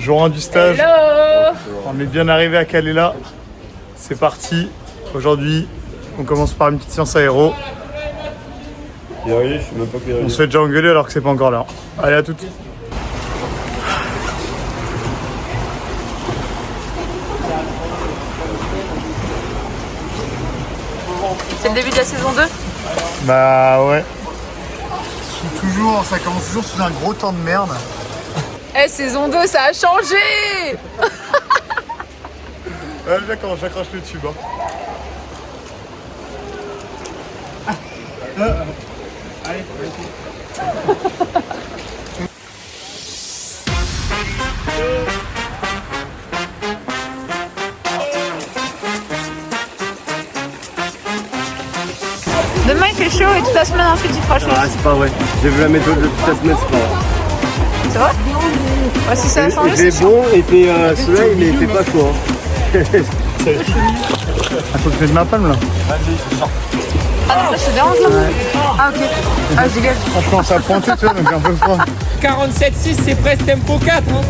Jour 1 du stage. Hello. On est bien arrivé à Calela. C'est parti. Aujourd'hui, on commence par une petite séance aéro. On se fait déjà engueuler alors que c'est pas encore là. Allez, à toutes. C'est le début de la saison 2. Bah ouais. Ça commence toujours sous un gros temps de merde. Eh, saison 2, ça a changé. Ouais, déjà quand j'accroche le tube. Allez, Demain il fait chaud et toute la semaine ensuite il fera chaud. Ah, c'est pas vrai. J'ai vu la méthode de toute la semaine, c'est pas vrai. C'est vrai? Ouais, si ça a changé, Il c'est fait bon, il fait soleil, mais il fait pas chaud. Ah, faut que je mette ma palme là. Ah non, ça te dérange là? Ah ok. Ah, je dégage. Ah, je commence à pointer, tu vois, donc un peu froid. 47,6 c'est presque tempo 4 hein.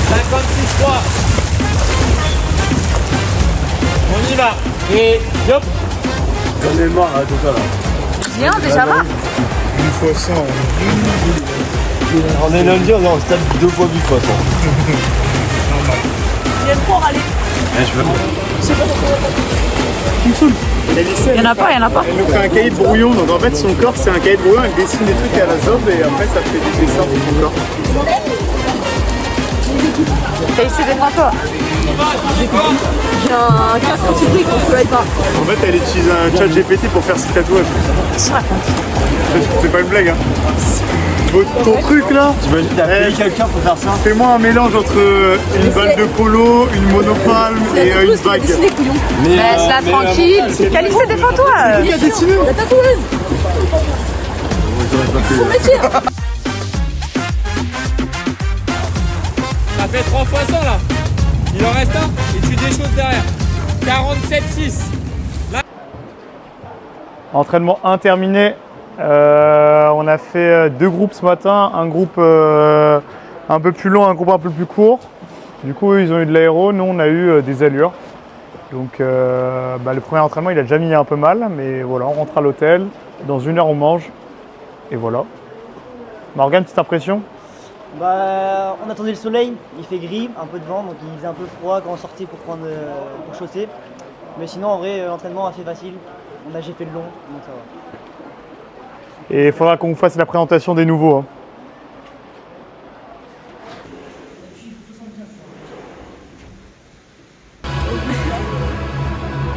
56,3. On y va. Et hop. J'en ai marre de tout ça là. Bien, déjà va. Une fois 100. On est lundi, on est en stade 2 fois 8 fois 100. J'aime trop râler. Je veux. Il y en a pas. Elle nous fait un cahier de brouillon, donc en fait son corps c'est un cahier de brouillon, elle dessine des trucs à la zob et après ça fait des dessins de son corps. T'as essayé d'être un peu. J'ai un casque anti-bruit qu'on ne pas. En fait elle utilise un chat GPT pour faire ses tatouages. C'est pas une blague hein. Ton truc là, T'imagines, t'as payé quelqu'un pour faire ça? fais-moi un mélange entre une balle de polo, une monopalme et une bague. Laisse-la tranquille. Calissé, défends-toi. Qui a dessiné? La tatoueuse. Son métier. Ça fait 3 fois 100 là. Il en reste un et tu déchausses derrière. 47,6. Entraînement 1 terminé. On a fait 2 groupes ce matin, un groupe un peu plus long, un groupe un peu plus court. Du coup, eux, ils ont eu de l'aéro, nous on a eu des allures. Donc le premier entraînement, il a déjà mis un peu mal, mais voilà, on rentre à l'hôtel. Dans 1 heure, on mange. Et voilà. Morgane, petite impression? Bah, on attendait le soleil, il fait gris, un peu de vent, donc il faisait un peu froid quand on sortait pour chausser. Mais sinon, en vrai, l'entraînement assez facile. J'ai fait le long, donc ça va. Et il faudra qu'on vous fasse la présentation des nouveaux. Hein.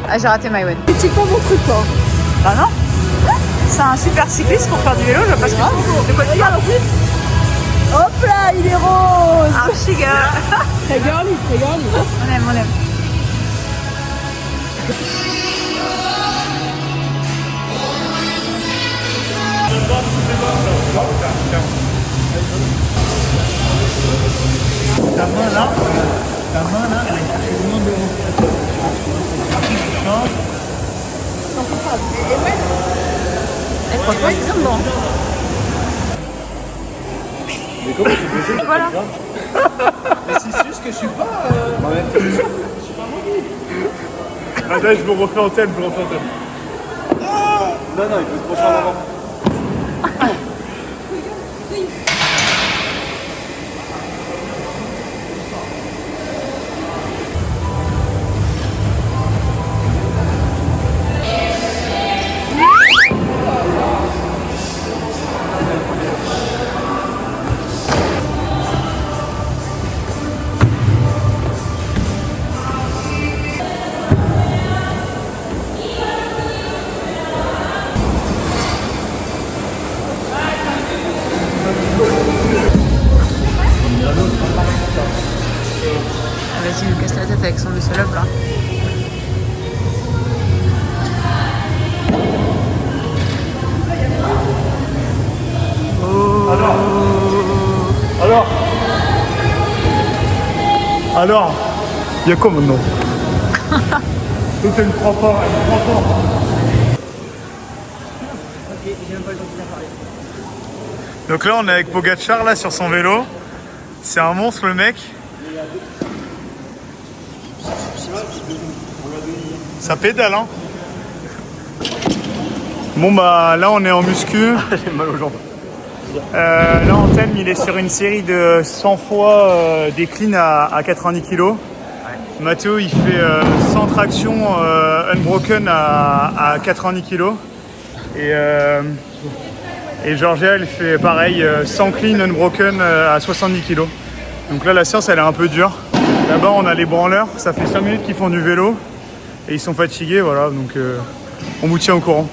Ah, j'ai raté Maïwen. C'est pas mon truc, quoi. Bah non. C'est un super cycliste pour faire du vélo, je vois pas ce que c'est. De quoi tu parles en plus? Hop là, il est rose. Archi gars. Très girly, très girly. On aime. Ta main là, elle a cherché le nom de vous. Franchement, il est bien dedans. Mais comment tu fais ça? Voilà. Mais c'est juste que je suis pas. Ah là, je me refais en thème, Non, il faut se pencher en avant. Vas-y, il me casse la tête avec son muscle up là. Alors, il y a quoi maintenant? Toi, elle me croit pas, elle me croit pas. Ok, j'ai même pas le temps de bien parler. Donc là, on est avec Pogacar là sur son vélo. C'est un monstre le mec. Ça pédale hein. Bon bah là on est en muscu. J'ai mal aux jambes. Là Anthem il est sur une série de 100 fois des cleans à 90 kg. Mathéo il fait 100 tractions unbroken à 90 kg. Et Georgia elle fait pareil 100 clean unbroken à 70 kg. Donc là la séance elle est un peu dure. Là-bas on a les branleurs, ça fait 5 minutes qu'ils font du vélo. Et ils sont fatigués voilà donc on vous tient au courant.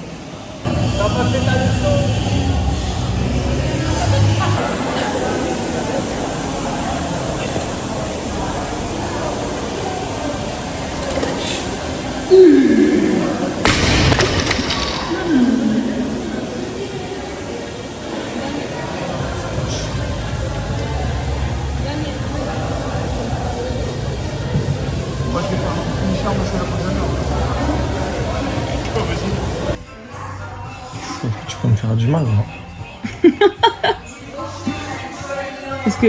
Tu peux me faire du mal, non? Est-ce que.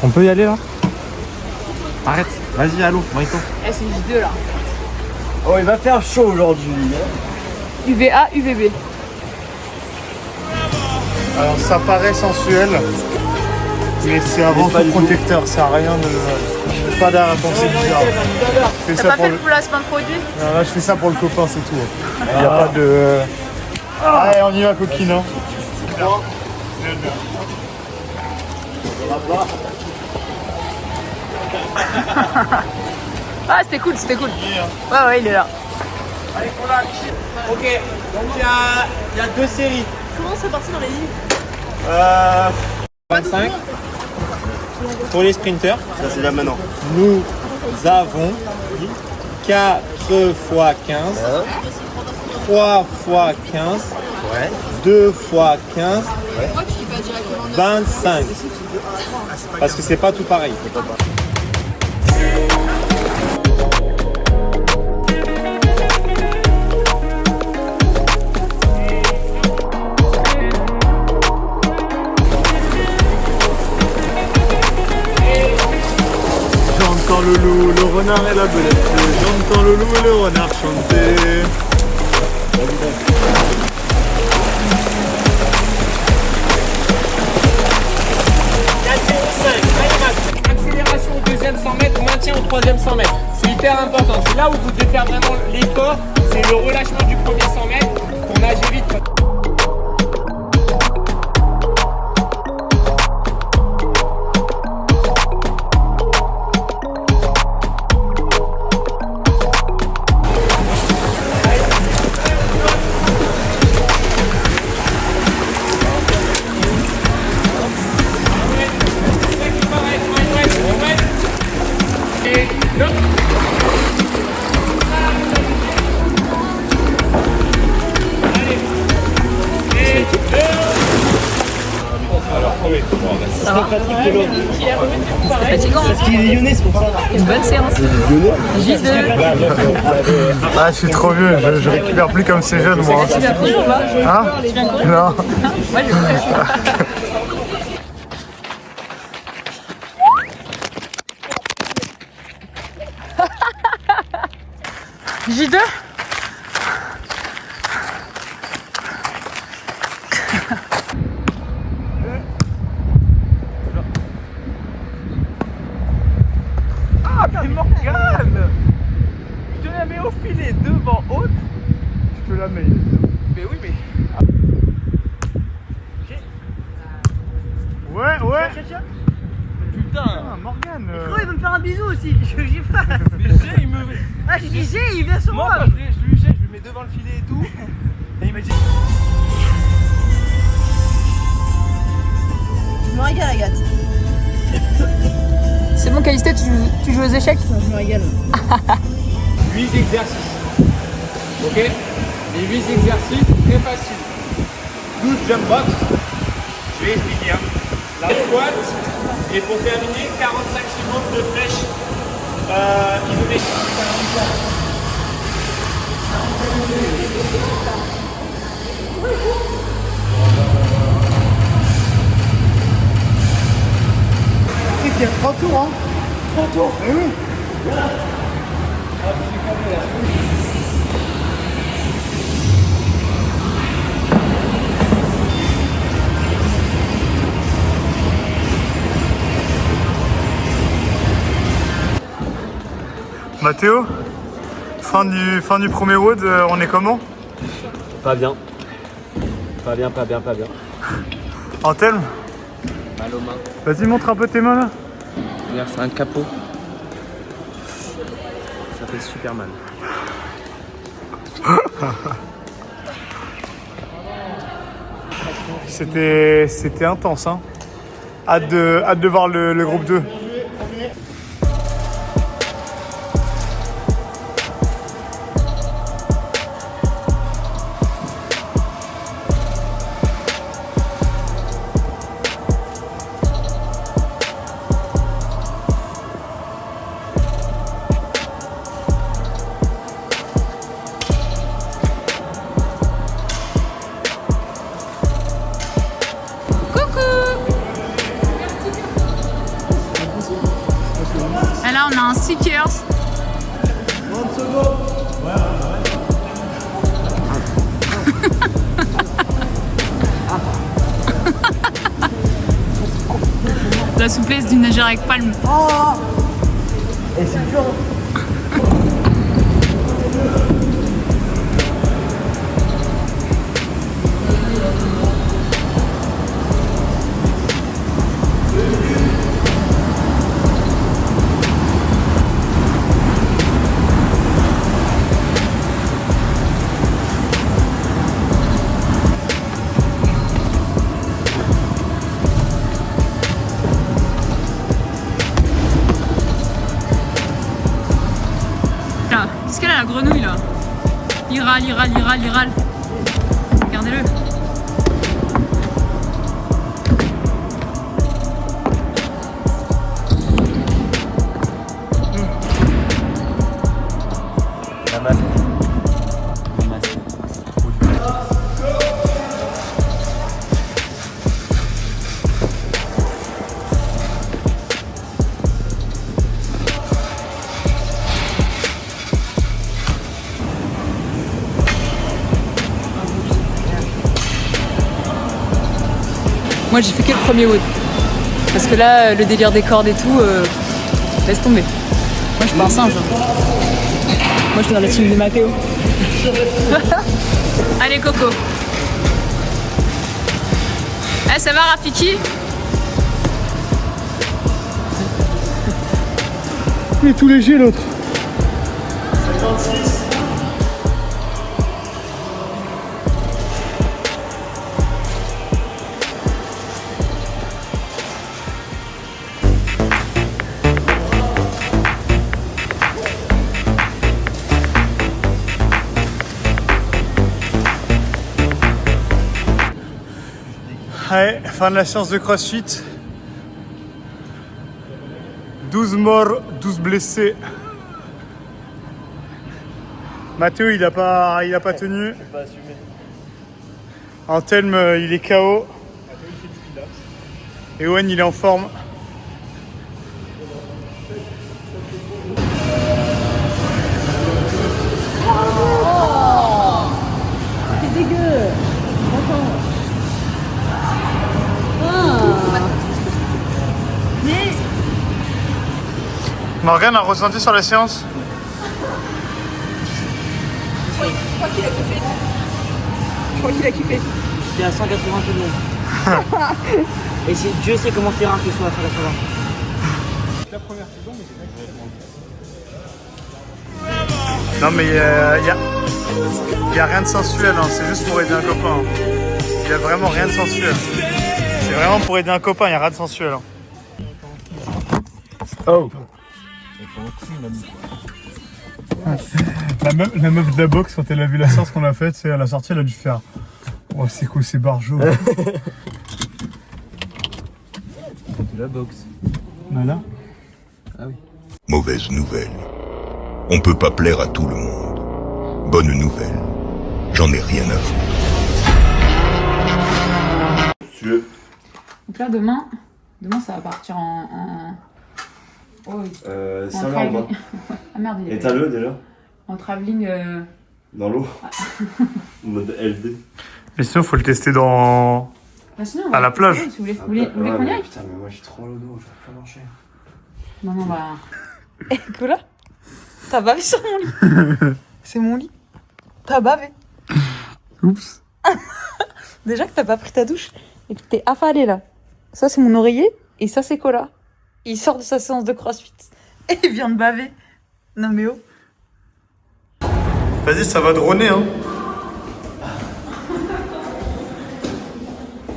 On peut y aller là? Arrête, vas-y, allô, Marito. Eh, c'est J2 là. Oh, il va faire chaud aujourd'hui. UVA, UVB. Alors ça paraît sensuel, mais c'est avant tout protecteur, ça a rien de... Pas d'arrêt à penser bizarre. Je fais ça pour le... placement de produit? Non, là je fais ça pour le copain, c'est tout. Il n'y a pas de... Allez, on y va coquine. Hein. Ah, c'était cool, c'était cool. Ouais, il est là. Ok, donc il y a 2 séries. Comment c'est parti dans les lignes 25 pour les sprinters. Ça, c'est là maintenant. Nous avons 4 x 15, 3 x 15, 2 x 15, 25. Parce que c'est pas tout pareil. J'entends le loup, le renard et la belette. J'entends le loup et le renard chanter. Accélération au deuxième 100 mètres, maintien au troisième 100 mètres. C'est hyper important. C'est là où vous devez faire vraiment l'effort. C'est le relâchement du premier 100 mètres pour nager vite. C'est fatigant. Parce qu'il est lyonnais, c'est pour ça. Une bonne séance. J2. Ah, je suis trop vieux, je récupère plus comme ces jeunes moi. Tu viens courir ou pas? Hein? Non. Moi, je vais. J2? Ah, mais Morgane! Je te la mets au filet devant haute. Je te la mets. Mais oui, mais. Ouais. Putain! Ah, Morgane. Il veut me faire un bisou aussi, je sais pas. Mais G, il me. Ah, je disais, il vient sur Moi, moi. quand je lui jette, je lui mets devant le filet et tout. Et il m'a dit. Je me régale, Agathe. C'est bon, Calisté, tu joues aux échecs? Je me régale. 8 exercices. Ok? Les 8 exercices, très faciles. 12 jump box. Je vais expliquer. Hein. La squat, et pour terminer, 45 secondes de flèche isolée. Tu sais qu'il y a 3 tours, hein. 3 tours. Eh oui. Mathéo, fin du premier WOD, on est comment? Pas bien. Pas bien. Antelme, Mal aux mains. vas-y montre un peu tes mains là. Regarde, c'est un capot. Ça fait super mal. C'était intense, hein. Hâte de voir le groupe 2. Et là, on a un Seekers. La souplesse du nageur avec palme. Et c'est dur. Qu'est-ce qu'elle a la grenouille là? Il râle. Regardez-le. Moi j'ai fait que le premier WOD. Parce que là, le délire des cordes et tout, laisse tomber. Moi je suis pas un singe. Moi je suis dans la team de Mathéo. Allez Coco. Eh ça va Rafiki? Il est tout léger l'autre. Ouais, fin de la séance de CrossFit. 12 morts, 12 blessés. Mathéo, il a pas tenu. Pas assumé. Antelme, il est KO. Et Owen, il est en forme. C'est dégueu. Morgane a ressenti sur la séance? Je crois qu'il a kiffé. Je crois qu'il a kiffé. J'étais à 180 tout le monde. Et Dieu sait comment c'est rare que je sois à 180. Non mais y a rien de sensuel, hein. C'est juste pour aider un copain. Il y a vraiment rien de sensuel. C'est vraiment pour aider un copain, y a rien de sensuel. Hein. Oh. La meuf de la boxe, quand elle a vu la séance qu'on a faite, c'est à la sortie, elle a dû faire Oh, c'est quoi ces barjots? De la boxe. Voilà. Mauvaise nouvelle. On peut pas plaire à tout le monde. Bonne nouvelle. J'en ai rien à foutre. Donc là, demain, ça va partir en... Oh, oui. Ça En va, on va. travelling. Ah merde, il est pas- Étale-le déjà. En travelling... Dans l'eau. En mode LD. Mais sinon, faut le tester dans... Bah, sinon, À la plage. Si vous voulez, vous voulez qu'on y aille? Putain, mais moi j'ai trop le dos, je vais pas marcher. Non, non, bah... Eh, Cola, t'as bavé sur mon lit. C'est mon lit. T'as bavé. Oups. Déjà que t'as pas pris ta douche et que t'es affalé là. Ça, c'est mon oreiller et ça, c'est Cola. Il sort de sa séance de crossfit et il vient de baver. Non, mais oh. Vas-y, ça va droner, hein.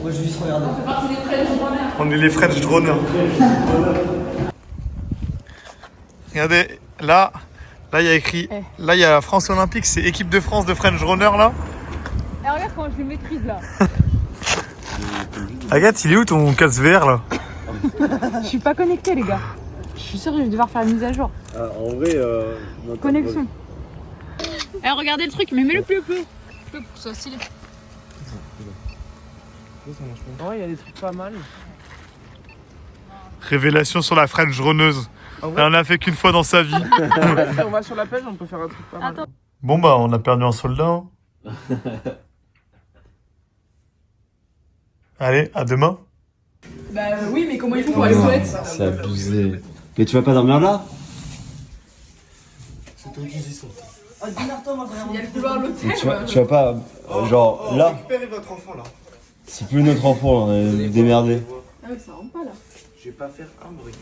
Moi, je vais juste regarder. On est les French droners. Regardez, là, il y a écrit... Là, il y a la France Olympique, c'est équipe de France de French Runner, là. Eh, regarde comment je le maîtrise, là. Agathe, il est où ton casque VR, là? Je suis pas connecté, les gars. Je suis sûre que je vais devoir faire une mise à jour. En vrai, Connexion. Eh, regardez le truc, mais mets-le plus peu. Peu pour que ce soit stylé. Ouais, il y a des trucs pas mal. Révélation sur la French runneuse. Ah ouais. Elle en a fait qu'une fois dans sa vie. On va sur la plage, on peut faire un truc pas mal. Bon bah, on a perdu un soldat. Hein. Allez, à demain. Bah oui, mais comment ils font pour aller aux toilettes? c'est abusé. Mais tu vas pas dormir là? Ah, démerde-toi, moi, Il y a le couloir à l'hôtel. Tu vas pas. Genre là? Récupérez votre enfant, là. C'est plus notre enfant, là, on est démerdé. Ah ouais, ça rentre pas là. Je vais pas faire un bruit.